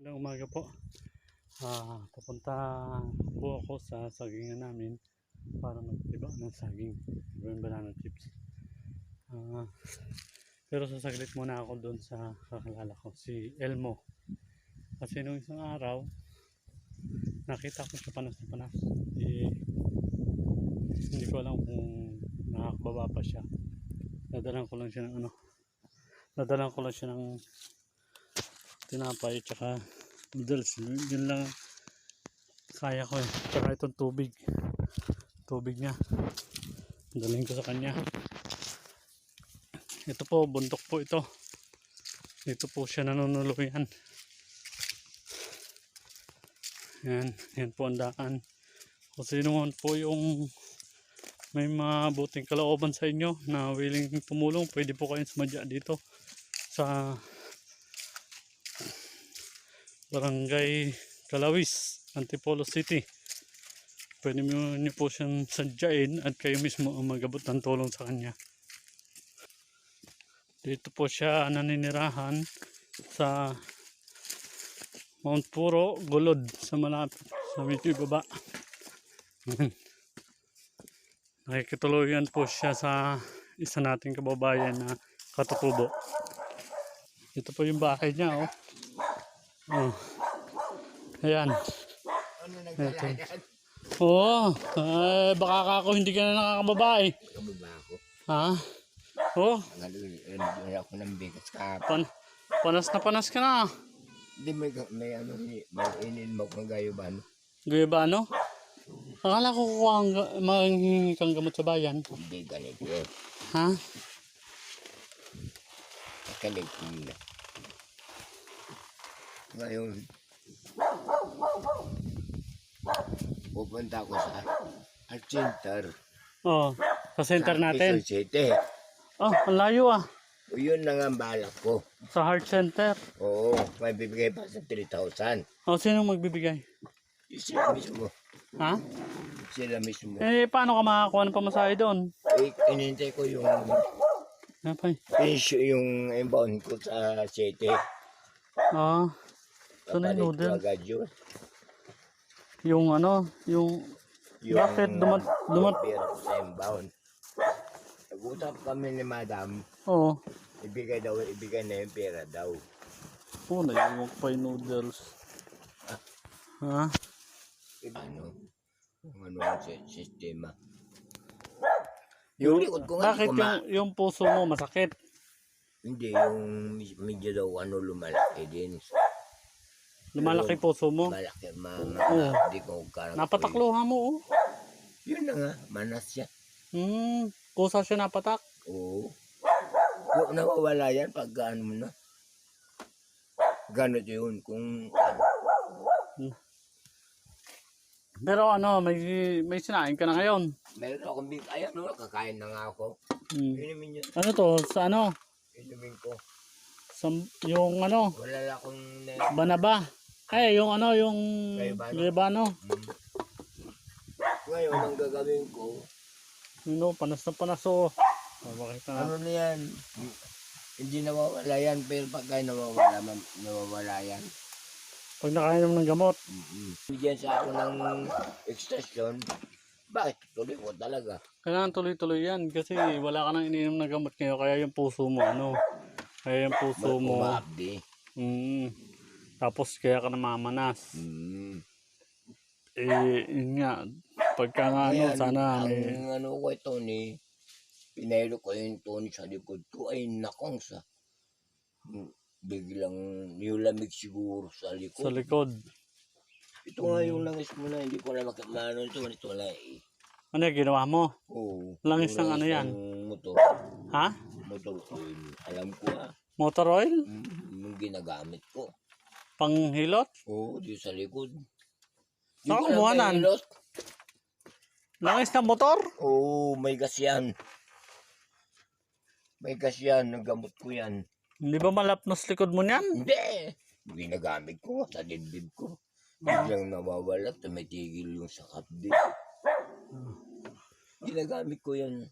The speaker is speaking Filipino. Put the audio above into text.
Magandang umaga po. Papunta po ako sa sagingan namin para magtiba ng saging. Gawin banana chips. Pero sasaglit muna ako doon sa kakalala ko, si Elmo. Kasi nung isang araw, nakita ko siya panas na panas. Hindi ko alam kung nakakababa pa siya. Nadalan ko lang siya ng tinapay tsaka noodles. Yun lang kaya ko eh. Tsaka itong tubig niya daling ko sa kanya. Ito po, bundok po ito. Dito po siya nanunuluyan. Yan po ang daan. Kung sino man po yung may mabuting kalooban sa inyo na willing tumulong, pwede po kayong sumadya dito sa Barangay Calawis, Antipolo City. Pwede nyo po siyang sadyain at kayo mismo ang magabot ng tulong sa kanya. Dito po siya naninirahan sa Mount Puro, Gulod, sa malapit sa medyo ibaba. Nakikituluyan po siya sa isa nating kababayan na katutubo. Ito po yung bahay niya, oh. Ayan. Ano nagdala yan? Oo. Baka ako hindi ka na nakakababae. Kababa ako. Ha? Oo. Nagdala ako ng bigas kahapon. Panas na panas ka na. Hindi may ano, may ininmok ng gayuban. Guyabano? Akala ko manghingi kang gamot sa bayan. Hindi ganito. Ha? Ganito na. Ngayon, pupunta ako sa art center. Oo. Sa center natin. Quezon City. Oh, ang layo ah. O yun na nga ang balak ko. Sa heart center. Oo, may bibigay pa sa 3,000. Oh, sino magbibigay? Sila mismo. Ha? Sila mismo. Paano ka makakuha ng pamasahe doon? Inintay ko yung Napay. yung inbound ko sa city. So na yung noodle. Agad yun. Yung bakit dumat? Pera ko sa inbound. Nag-usap kami ni madam. Oo. Ibigay na yung pera daw. Oo, naiiwan ko pa yung noodles. Ha? Ano ang sistema. Yung likod ko nga. Bakit yung puso mo masakit? Hindi, yung medyo daw lumalaki din. Lumalaki puso mo? Malaki, hindi ko karang. Napatakluhan mo, oh. Yun na nga, manas siya. Kusa siya napatak? Oo. Nawawala yan pag gaano mo na. Ganun yun kung Pero may sinain ka na ngayon. meron akong ayan no, kakain na nga ako. Inumin yun. Ano to? Sa ano? Inumin ko. Yung Wala lang akong banaba. Yung Guyabano. Ngayon, ang gagawin ko, Panas na panas, oh. Bakit na? ano na yan, hindi nawawala yan, pero pagka nawawala yan. Pag nakainom ng gamot. Bigyan sa ako ng extension, bakit tuloy ko talaga? Kailangan tuloy-tuloy yan kasi wala ka nang ininom ng gamot ngayon kaya yung puso mo kaya yung puso mo Umaabdi. Tapos kaya ka namamanas. Yun nga pagka nga sana ang ko ito ni pinahilo ko yung Tony sa likod ko ay nakong sa biglang nilamig siguro sa likod. Ito nga yung langis mo na hindi ko na makamano ito na eh. Ano yung ginawa mo? Oo. Langis ng ano yan? Motor. Ha? Motor oil. Alam ko Motor oil? Yung ginagamit ko. Panghilot? Oo, di sa likod. Saan ka kumuhanan? Langis ng motor? Oo, may gas yan. May gas yan, nagamot ko yan. Hindi ba malapnos likod mo niyan? Hindi. Ginagamit ko sa dibdib ko. Biglang nawawala, tumitigil yung sakap din. Ginagamit ko yan.